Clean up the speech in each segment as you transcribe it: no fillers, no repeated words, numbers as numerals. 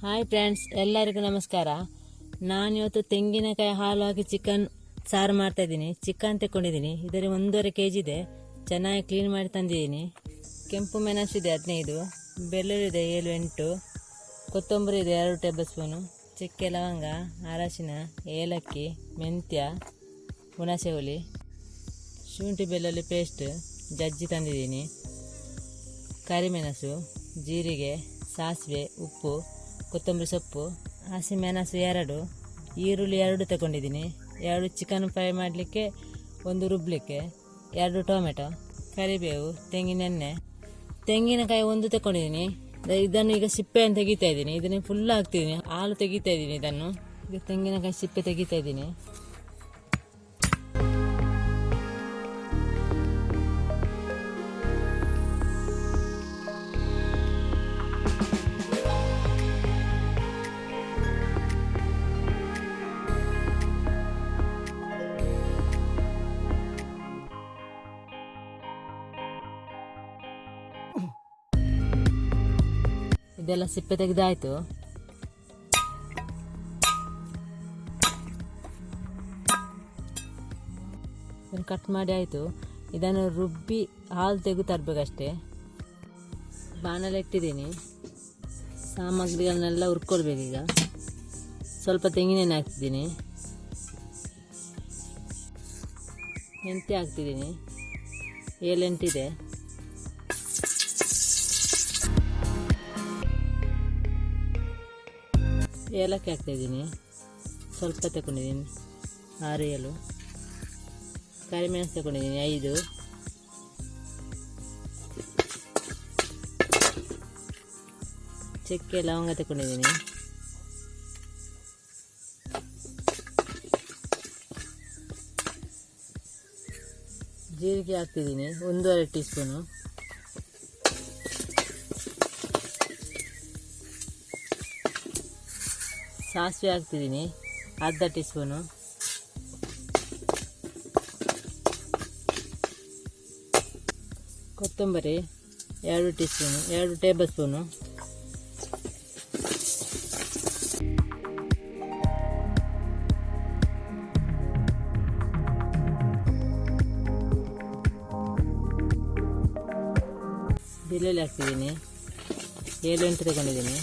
Hi friends, ಎಲ್ಲರಿಗೂ ನಮಸ್ಕಾರ. ನಾನಿವತ್ತು ತೆಂಗಿನಕಾಯಿ ಹಾಲು ಹಾಕಿ ಚಿಕನ್ ಸಾರು ಮಾಡ್ತಾ ಇದ್ದೀನಿ. ಚಿಕನ್ ತಗೊಂಡಿದ್ದೀನಿ. ಇದರಲ್ಲಿ 1.5 kg ಇದೆ. ಚೆನ್ನಾಗಿ ಕ್ಲೀನ್ ಮಾಡಿ ತಂದಿದ್ದೀನಿ. ಕೆಂಪು ಮೆಣಸಿದೆ 15, ಬೆಳ್ಳುಳ್ಳಿ ಇದೆ 7-8, ಕೊತ್ತಂಬರಿ ಇದೆ 2 ಟೇಬಲ್ ಸ್ಪೂನು, ಚಕ್ಕೆ ಲವಂಗ, ಅರಶಿನ, ಏಲಕ್ಕಿ, ಮೆಂತ್ಯ, ಹುಣಸೆ ಹುಳಿ, ಶುಂಠಿ ಬೆಳ್ಳುಳ್ಳಿ ಪೇಸ್ಟ್ ಜಜ್ಜಿ ತಂದಿದ್ದೀನಿ, ಕರಿಮೆಣಸು, ಜೀರಿಗೆ, ಸಾಸಿವೆ, ಉಪ್ಪು, ಕೊತ್ತಂಬರಿ ಸೊಪ್ಪು, ಹಸಿಮೆಣಸು 2, ಈರುಳ್ಳಿ 2 ತಗೊಂಡಿದ್ದೀನಿ, 2 ಚಿಕನ್ ಫ್ರೈ ಮಾಡಲಿಕ್ಕೆ, 1 ರುಬ್ಬಲಿಕ್ಕೆ, 2 ಟೊಮೆಟೊ, ಕರಿಬೇವು, ತೆಂಗಿನೆಣ್ಣೆ, ತೆಂಗಿನಕಾಯಿ 1 ತಗೊಂಡಿದ್ದೀನಿ. ಇದನ್ನು ಈಗ ಸಿಪ್ಪೆಯನ್ನು ತೆಗಿತಾ ಇದ್ದೀನಿ. ಇದನ್ನು ಫುಲ್ ಹಾಕ್ತಿದ್ದೀನಿ, ಹಾಲು ತೆಗಿತಾ ಇದ್ದೀನಿ. ಇದನ್ನು ಈಗ ತೆಂಗಿನಕಾಯಿ ಸಿಪ್ಪೆ ತೆಗಿತಾ ಇದ್ದೀನಿ. ಇದೆಲ್ಲ ಸಿಪ್ಪೆ ತೆಗೆದಾಯಿತು. ಇದನ್ನು ಕಟ್ ಮಾಡಿ ಆಯಿತು. ಇದನ್ನು ರುಬ್ಬಿ ಹಾಲು ತೆಗೆದು ತರಬೇಕಷ್ಟೇ. ಬಾಣಲೆ ಇಟ್ಟಿದ್ದೀನಿ. ಸಾಮಗ್ರಿಗಳನ್ನೆಲ್ಲ ಹುರ್ಕೊಳ್ಬೇಕೀಗ. ಸ್ವಲ್ಪ ತೆಂಗಿನೆಣ್ಣೆ ಹಾಕ್ತಿದ್ದೀನಿ, ಮೆಂತ್ಯ ಹಾಕ್ತಿದ್ದೀನಿ, 7-8 ಇದೆ, ಏಲಕ್ಕಿ ಹಾಕ್ತಾಯಿದ್ದೀನಿ, ಸ್ವಲ್ಪ ತಗೊಂಡಿದ್ದೀನಿ 6-7, ಕರಿಮೆಣಸು ತಗೊಂಡಿದ್ದೀನಿ 5, ಚಕ್ಕೆ ಲವಂಗ ತಗೊಂಡಿದ್ದೀನಿ, ಜೀರಿಗೆ ಹಾಕ್ತಿದ್ದೀನಿ 1.5 ಟೀ ಸ್ಪೂನು, ಸಾಸಿವೆ ಹಾಕ್ತಿದ್ದೀನಿ 1/2 ಟೀ ಸ್ಪೂನು, ಕೊತ್ತಂಬರಿ 2 ಟೀ ಸ್ಪೂನು, 2 ಟೇಬಲ್ ಸ್ಪೂನು, ಬೆಳ್ಳುಳ್ಳಿ ಹಾಕ್ತಿದ್ದೀನಿ 7-8 ತಗೊಂಡಿದ್ದೀನಿ,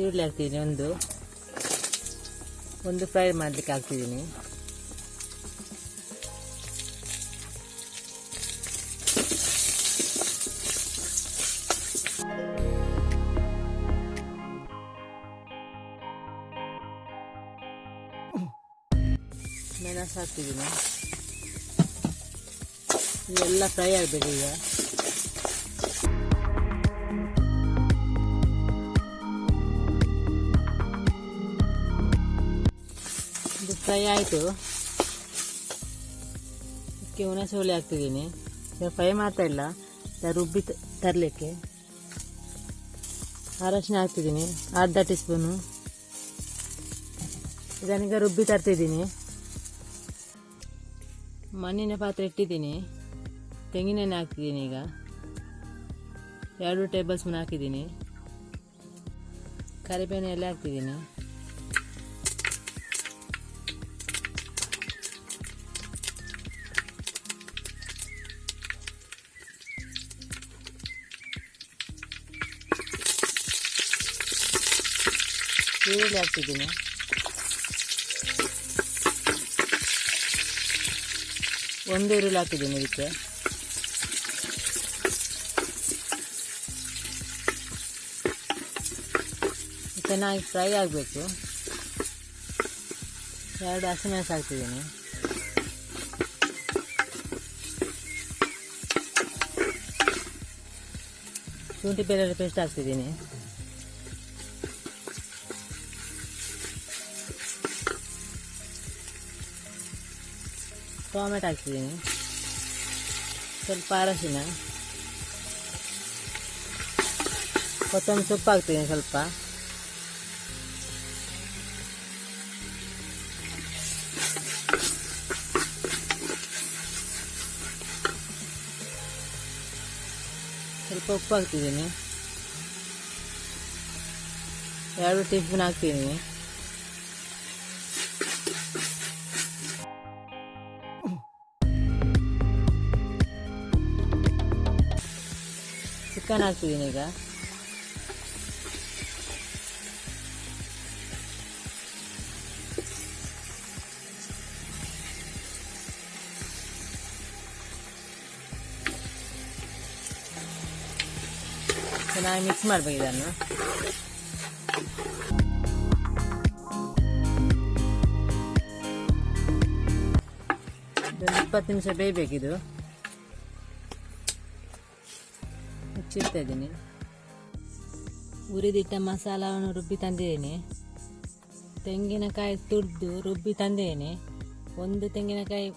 ಈರುಳ್ಳಿ ಹಾಕ್ತಿದ್ದೀನಿ, ಒಂದು ಫ್ರೈ ಮಾಡಲಿಕ್ಕೆ ಹಾಕ್ತಿದ್ದೀನಿ, ಮೆಣಸು ಹಾಕ್ತಿದ್ದೀನಿ. ಇವೆಲ್ಲ ಫ್ರೈ ಆಗಬೇಕು. ಈಗ ಇದು ಫ್ರೈ ಆಯಿತು. ಇದಕ್ಕೆ ಹುಣಸೆ ಹುಳಿ ಹಾಕ್ತಿದ್ದೀನಿ. ಈಗ ಫ್ರೈ ಮಾಡ್ತಾ ಇಲ್ಲ, ರುಬ್ಬಿ ತರಲಿಕ್ಕೆ. ಅರಶಿನ ಹಾಕ್ತಿದ್ದೀನಿ 1/2 ಟೀ ಸ್ಪೂನು. ಇದನ್ನೀಗ ರುಬ್ಬಿ ತರ್ತಿದ್ದೀನಿ. ಮಣ್ಣಿನ ಪಾತ್ರೆ ಇಟ್ಟಿದ್ದೀನಿ, ತೆಂಗಿನೆಣ್ಣೆ ಹಾಕ್ತಿದ್ದೀನಿ. ಈಗ 2 ಟೇಬಲ್ ಸ್ಪೂನ್ ಹಾಕಿದ್ದೀನಿ, ಕರಿಬೇವಿನ ಎಲೆ ಹಾಕ್ತಿದ್ದೀನಿ, ಈರುಳ್ಳಿ ಹಾಕ್ತಿದ್ದೀನಿ, ಒಂದು ಈರುಳ್ಳಿ ಹಾಕಿದ್ದೀನಿ. ಇದಕ್ಕೆ ಚೆನ್ನಾಗಿ ಫ್ರೈ ಆಗಬೇಕು. 2 ಹಸಿಮೆಣಸು ಹಾಕ್ತಿದ್ದೀನಿ, ಶುಂಠಿ ಬೆಳ್ಳುಳ್ಳಿ ಪೇಸ್ಟ್ ಹಾಕ್ತಿದ್ದೀನಿ, ಟೊಮೆಟೊ ಹಾಕ್ತಿದ್ದೀನಿ, ಸ್ವಲ್ಪ ಅರಶಿನ, ಕೊತ್ತಂಬರಿ ಸೊಪ್ಪು ಹಾಕ್ತೀನಿ ಸ್ವಲ್ಪ, ಸ್ವಲ್ಪ ಉಪ್ಪು ಹಾಕ್ತಿದ್ದೀನಿ, 2 ಟೀ ಸ್ಪೂನ್ ಹಾಕ್ತಿದ್ದೀನಿ. ಚಿಕನ್ ಹಾಕ್ತಿದ್ದೀನಿ ಈಗ. ಚೆನ್ನಾಗಿ ಮಿಕ್ಸ್ ಮಾಡಬೇಕು ಇದನ್ನು. ಇದೊಂದು 20 ನಿಮಿಷ ಬೇಯಬೇಕಿದು. ಮುಚ್ಚಿಡ್ತಾ ಇದ್ದೀನಿ. ಹುರಿದಿಟ್ಟ ಮಸಾಲವನ್ನು ರುಬ್ಬಿ ತಂದಿದ್ದೀನಿ. ತೆಂಗಿನಕಾಯಿ ತುರಿದು ರುಬ್ಬಿ ತಂದಿದ್ದೀನಿ. 1 ತೆಂಗಿನಕಾಯಿ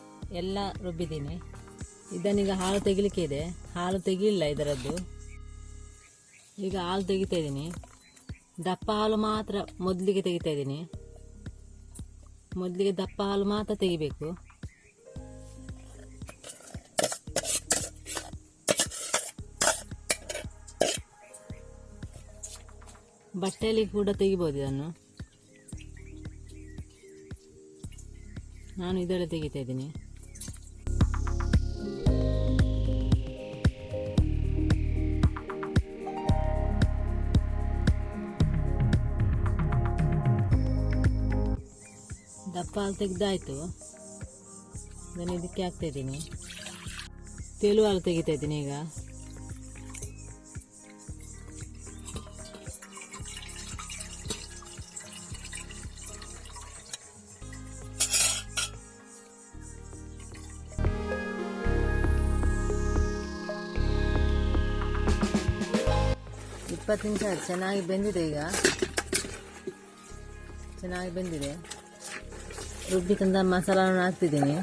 ಎಲ್ಲ ರುಬ್ಬಿದ್ದೀನಿ. ಇದನ್ನೀಗ ಹಾಲು ತೆಗಿಲಿಕ್ಕೆ ಇದೆ. ಹಾಲು ತೆಗಿಲಿಲ್ಲ ಇದರದ್ದು. ಈಗ ಹಾಲು ತೆಗಿತಾ ಇದ್ದೀನಿ. ದಪ್ಪ ಹಾಲು ಮಾತ್ರ ಮೊದಲಿಗೆ ತೆಗಿತಾ ಇದ್ದೀನಿ. ಮೊದಲಿಗೆ ದಪ್ಪ ಹಾಲು ಮಾತ್ರ ತೆಗಿಬೇಕು. ಬಟ್ಟೆಯಲ್ಲಿ ಕೂಡ ತೆಗಿಬೋದು ಇದನ್ನು. ನಾನು ಇದರಲ್ಲಿ ತೆಗಿತಾ ಇದ್ದೀನಿ. ದಪ್ಪ ಹಾಲು ತೆಗೆದಾಯಿತು. ನಾನು ಇದಕ್ಕೆ ಹಾಕ್ತಾ ಇದ್ದೀನಿ. ತೆಳು ಹಾಲು ತೆಗಿತಾ ಇದ್ದೀನಿ ಈಗ. ಇಪ್ಪತ್ತು ನಿಮಿಷ ಆಯ್ತು. ಚೆನ್ನಾಗಿ ಬೆಂದಿದೆ ಈಗ. ಚೆನ್ನಾಗಿ ಬೆಂದಿದೆ. ರುಬ್ಬಿ ತಂದ ಮಸಾಲವನ್ನು ಹಾಕ್ತಿದ್ದೀನಿ.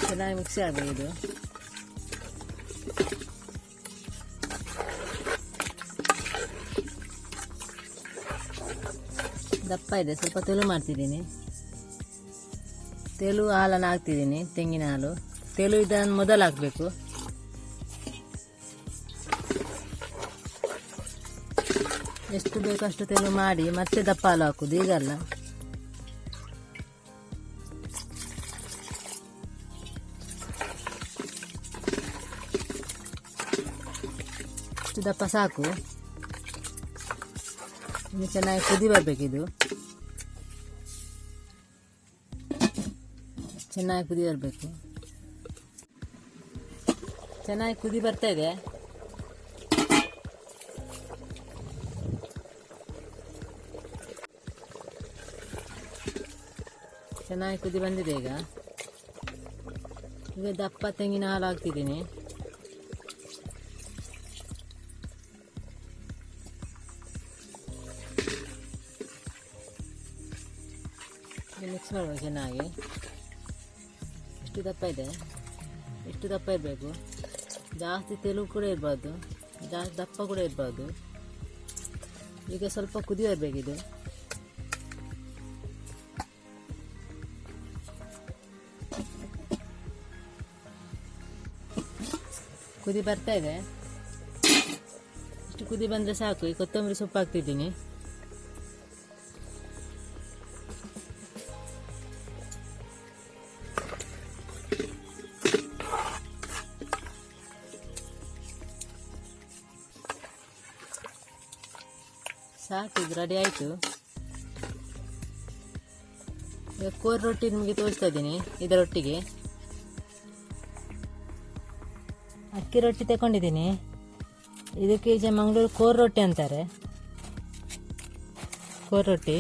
ಚೆನ್ನಾಗಿ ಮಿಕ್ಸಿ ಆಗಬೇಕು ಇದು. ದಪ್ಪ ಇದೆ, ಸ್ವಲ್ಪ ತೆಳು ಮಾಡ್ತಿದ್ದೀನಿ. ತೆಳು ಹಾಲನ್ನು ಹಾಕ್ತಿದ್ದೀನಿ, ತೆಂಗಿನ ಹಾಲು. ತೆಳು ಇದನ್ನು ಮೊದಲು ಹಾಕಬೇಕು. ಎಷ್ಟು ಬೇಕಷ್ಟು ತೆಳು ಮಾಡಿ ಮತ್ತೆ ದಪ್ಪ ಹಾಲು ಹಾಕುದು, ಈಗಲ್ಲ. ಇಷ್ಟು ದಪ್ಪ ಸಾಕು. ಇನ್ನು ಚೆನ್ನಾಗಿ ಕುದಿ ಬರಬೇಕಿದು. ಚೆನ್ನಾಗಿ ಕುದಿ ಬರಬೇಕು. ಚೆನ್ನಾಗಿ ಕುದಿ ಬರ್ತಾ ಇದೆ. ಚೆನ್ನಾಗಿ ಕುದಿ ಬಂದಿದೆ ಈಗ. ಈಗ ದಪ್ಪ ತೆಂಗಿನ ಹಾಲು ಹಾಕ್ತಿದ್ದೀನಿ. ಮಿಕ್ಸ್ ಮಾಡಬೇಕು ಚೆನ್ನಾಗಿ. ಎಷ್ಟು ದಪ್ಪ ಇದೆ, ಎಷ್ಟು ದಪ್ಪ ಇರಬೇಕು. ಜಾಸ್ತಿ ತೆಳು ಕೂಡ ಇರಬಾರ್ದು, ಜಾಸ್ತಿ ದಪ್ಪ ಕೂಡ ಇರಬಾರ್ದು. ಈಗ ಸ್ವಲ್ಪ ಕುದಿ ಬರಬೇಕಿದು. ಕುದಿ ಬರ್ತಾ ಇದೆ. ಇಷ್ಟು ಕುದಿ ಬಂದರೆ ಸಾಕು. ಈ ಕೊತ್ತಂಬರಿ ಸೊಪ್ಪು ಹಾಕ್ತಿದ್ದೀನಿ. ಸಾಕು, ಇದು ರೆಡಿ ಆಯಿತು. ಈಗ ಕೋರಿ ರೊಟ್ಟಿ ನಿಮಗೆ ತೋರಿಸ್ತಾ ಇದ್ದೀನಿ. ಇದರೊಟ್ಟಿಗೆ ಅಕ್ಕಿ ರೊಟ್ಟಿ ತಗೊಂಡಿದ್ದೀನಿ. ಇದಕ್ಕೆ ಈಗ ಮಂಗಳೂರು ಕೋರಿ ರೊಟ್ಟಿ ಅಂತಾರೆ. ಕೋರಿ ರೊಟ್ಟಿ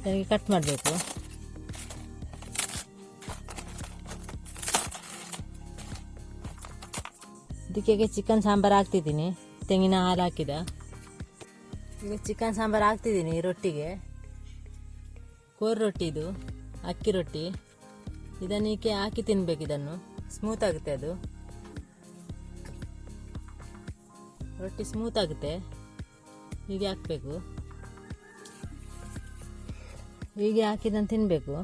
ನನಗೆ ಕಟ್ ಮಾಡಬೇಕು. ಇದಕ್ಕೆ ಚಿಕನ್ ಸಾಂಬಾರು ಹಾಕ್ತಿದ್ದೀನಿ, ತೆಂಗಿನ ಹಾಲು ಹಾಕಿದ. ಈಗ ಚಿಕನ್ ಸಾಂಬಾರು ಹಾಕ್ತಿದ್ದೀನಿ ಈ ರೊಟ್ಟಿಗೆ. ಕೋರಿ ರೊಟ್ಟಿ ಇದು, ಅಕ್ಕಿ ರೊಟ್ಟಿ. ಇದನ್ನೀಕೆ ಹಾಕಿ ತಿನ್ಬೇಕು. ಇದನ್ನು ಸ್ಮೂತ್ ಆಗುತ್ತೆ, ಅದು ರೊಟ್ಟಿ ಸ್ಮೂತ್ ಆಗುತ್ತೆ. ಹೀಗೆ ಹಾಕಬೇಕು. ಹೀಗೆ ಹಾಕಿದ್ದನ್ನು ತಿನ್ನಬೇಕು.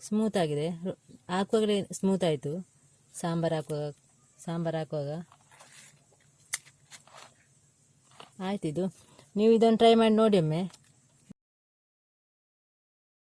ಸ್ಮೂತ್ ಆಗಿದೆ, ಹಾಕುವಾಗಲೇ ಸ್ಮೂತ್ ಆಯಿತು. ಸಾಂಬಾರು ಹಾಕುವಾಗ ಆಯ್ತಿದು. ನೀವು ಇದನ್ನು ಟ್ರೈ ಮಾಡಿ ನೋಡಿ ಒಮ್ಮೆ.